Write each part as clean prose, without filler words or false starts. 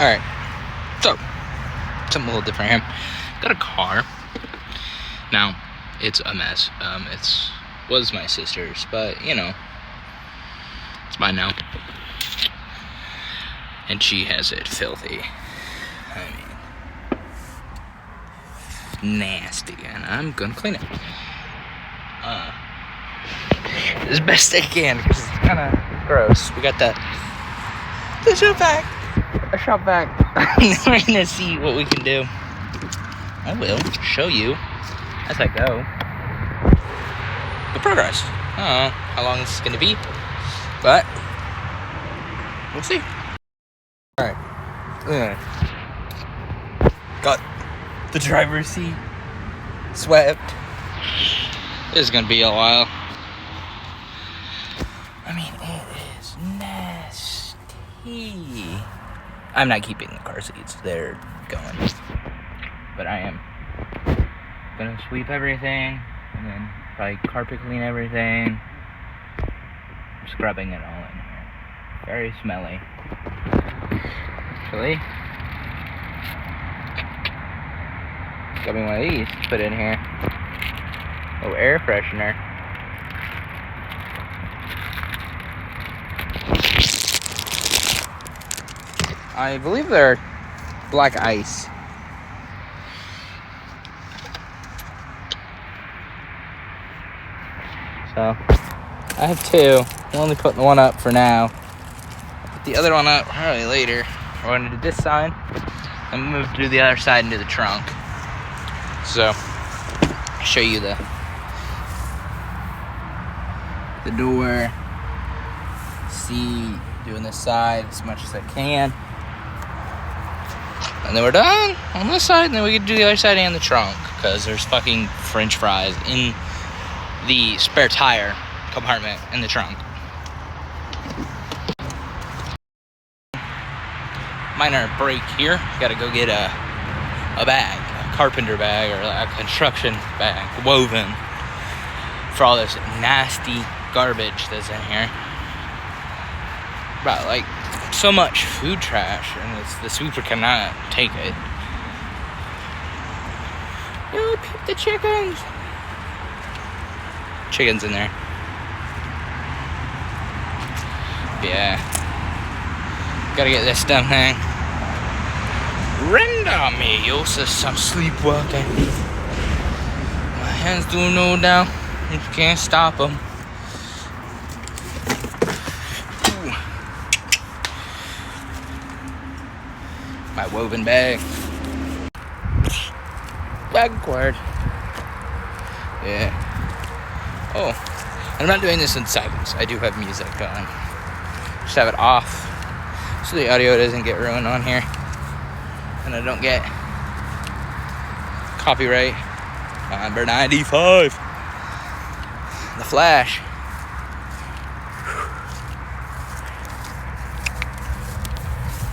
Alright, so, something a little different here. Got a car. Now, it's a mess. It was my sister's, but, you know, it's mine now. And she has it filthy. I mean, nasty, and I'm gonna clean it. As best I can, because it's kind of gross. We got the shop vac. A shop vac. We're gonna see what we can do. I will show you as I go the progress. I don't know how long this is gonna be, but we'll see. Alright. Got the driver's seat swept. This is gonna be a while. I mean, it is nasty. I'm not keeping the car seats. They're going. But I am gonna sweep everything and then probably carpet clean everything. I'm scrubbing it all in here. Very smelly. Actually, got me one of these to put in here. Oh, air freshener. I believe they're black ice. So, I have two. I'm only putting one up for now. I'll put the other one up probably later. We're going to do this side. And move to the other side into the trunk. So, I'll show you the door. See, doing this side as much as I can. And then we're done on this side, and then we can do the other side and the trunk, because there's fucking french fries in the spare tire compartment in the trunk. Minor break here. Gotta go get a bag, a carpenter bag, or a construction bag, woven, for all this nasty garbage that's in here. Brought like so much food trash, and the sweeper cannot take it. Yo, peep the chickens. Chickens in there. Yeah. Gotta get this done thing. Render me, Yosef, I'm sleepwalking. My hands do no doubt. You can't stop them. My woven bag. Backward. Yeah. Oh. And I'm not doing this in silence. I do have music on. Just have it off so the audio doesn't get ruined on here. And I don't get copyright. Number 95. The Flash.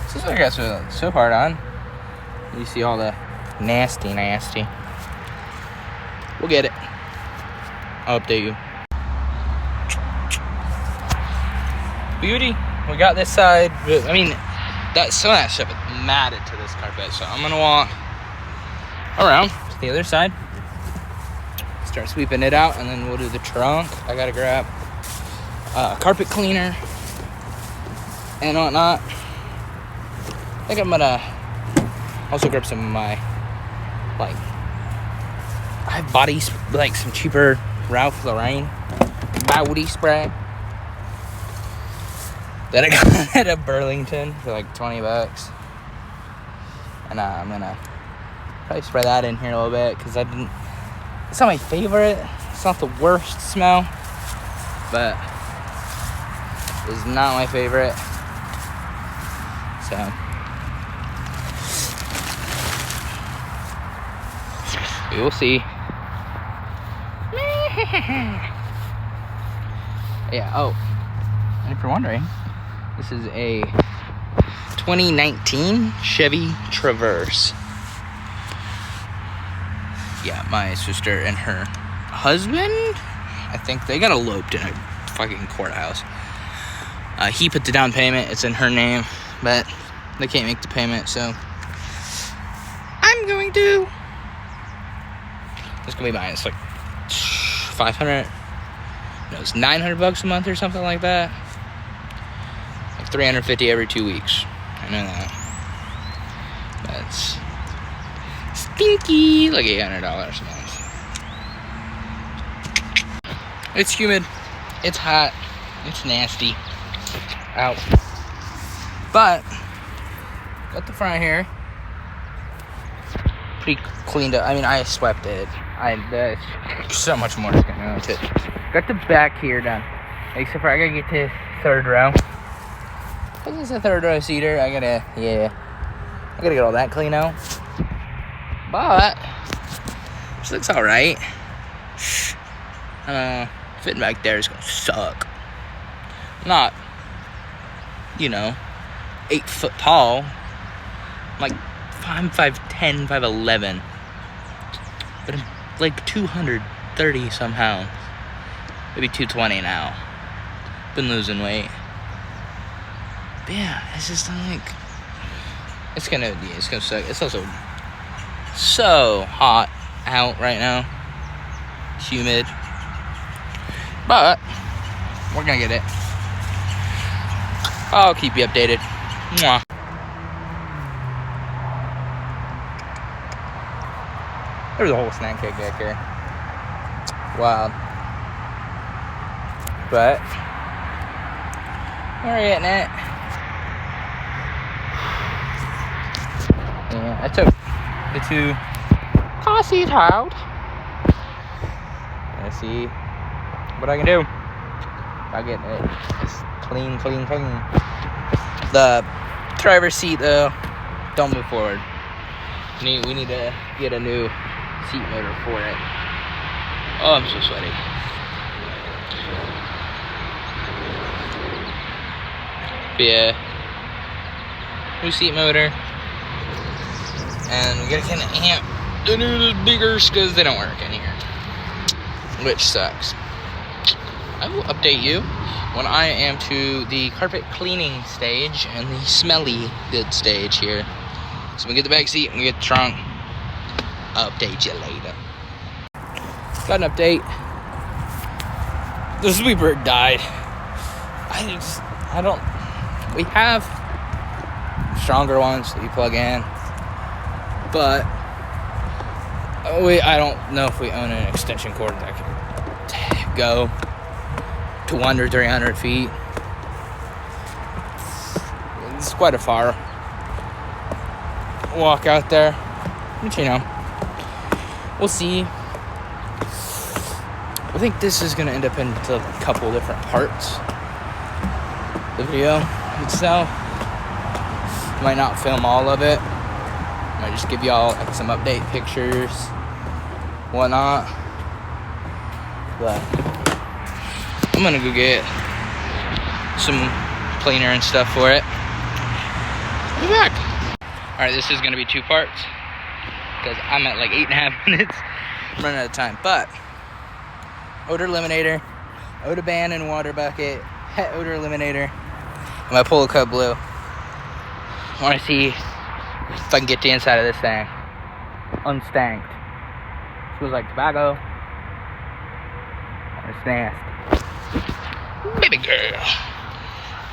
This is what I got so hard on. You see all the nasty. We'll get it. I'll update you. Beauty. We got this side. I mean, some of that stuff is matted to this carpet, so I'm gonna walk around to the other side, start sweeping it out, and then we'll do the trunk. I gotta grab a carpet cleaner and whatnot. I think I'm gonna also grab some of my, I have some cheaper Ralph Lauren body spray that I got at a Burlington for like $20. And I'm gonna probably spray that in here a little bit, because it's not my favorite. It's not the worst smell, but it's not my favorite. So we will see. Yeah, oh, and if you're wondering, this is a 2019 Chevy Traverse. Yeah, my sister and her husband, I think they got eloped in a fucking courthouse. He put the down payment, it's in her name, but they can't make the payment, so I'm going to. It's gonna be mine. It's like 500. No, it's $900 a month or something like that. Like $350 every 2 weeks. I know that. That's stinky. Like $800 a month. It's humid. It's hot. It's nasty. Out. But got the front here pretty cleaned up. I mean, I swept it. So much more is going on with it. Got the back here done. Except for I gotta get to third row. Because it's a third row seater, I gotta get all that clean out. But this looks alright. Fitting back there is gonna suck. I'm not, 8 foot tall. I'm 5'10", 5'11". But I'm like 230 somehow. Maybe 220 now. Been losing weight. But yeah, it's just like, it's gonna suck. It's also so hot out right now. It's humid. But we're gonna get it. I'll keep you updated. Mwah. There's a whole snack cake back here. Wild. But we're getting it. Yeah, I took the 2 car seats out. Let's see what I can do. I'll get it. It's clean. The driver's seat though, don't move forward. We need to get a new seat motor for it. Oh, I'm so sweaty. But yeah, new seat motor, and we gotta kind of amp the new biggers because they don't work in here, which sucks. I will update you when I am to the carpet cleaning stage and the smelly good stage here. So we get the back seat, we get the trunk. I'll update you later. Got an update. The sweeper died. We have stronger ones that you plug in, but I don't know if we own an extension cord that can go to under 300 feet. It's quite a far walk out there, but we'll see. I think this is going to end up into a couple different parts. The video itself, might not film all of it. Might just give y'all like some update pictures, whatnot. But I'm gonna go get some cleaner and stuff for it. I'll be back. All right, this is gonna be 2 parts because I'm at like 8.5 minutes. I'm running out of time, but odor eliminator, Odoban and water bucket, pet odor eliminator, and my Polo Cub Blue. I want to see if I can get the inside of this thing unstanked. Smells like tobacco. It's nasty. Baby girl.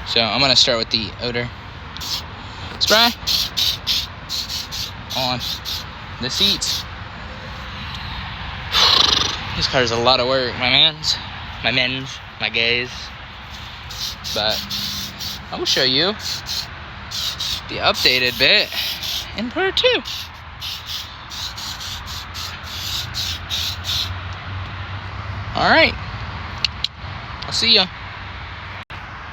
So I'm gonna start with the odor spray on the seats. This car is a lot of work, my gays. But I will show you the updated bit in part 2. All right, I'll see ya.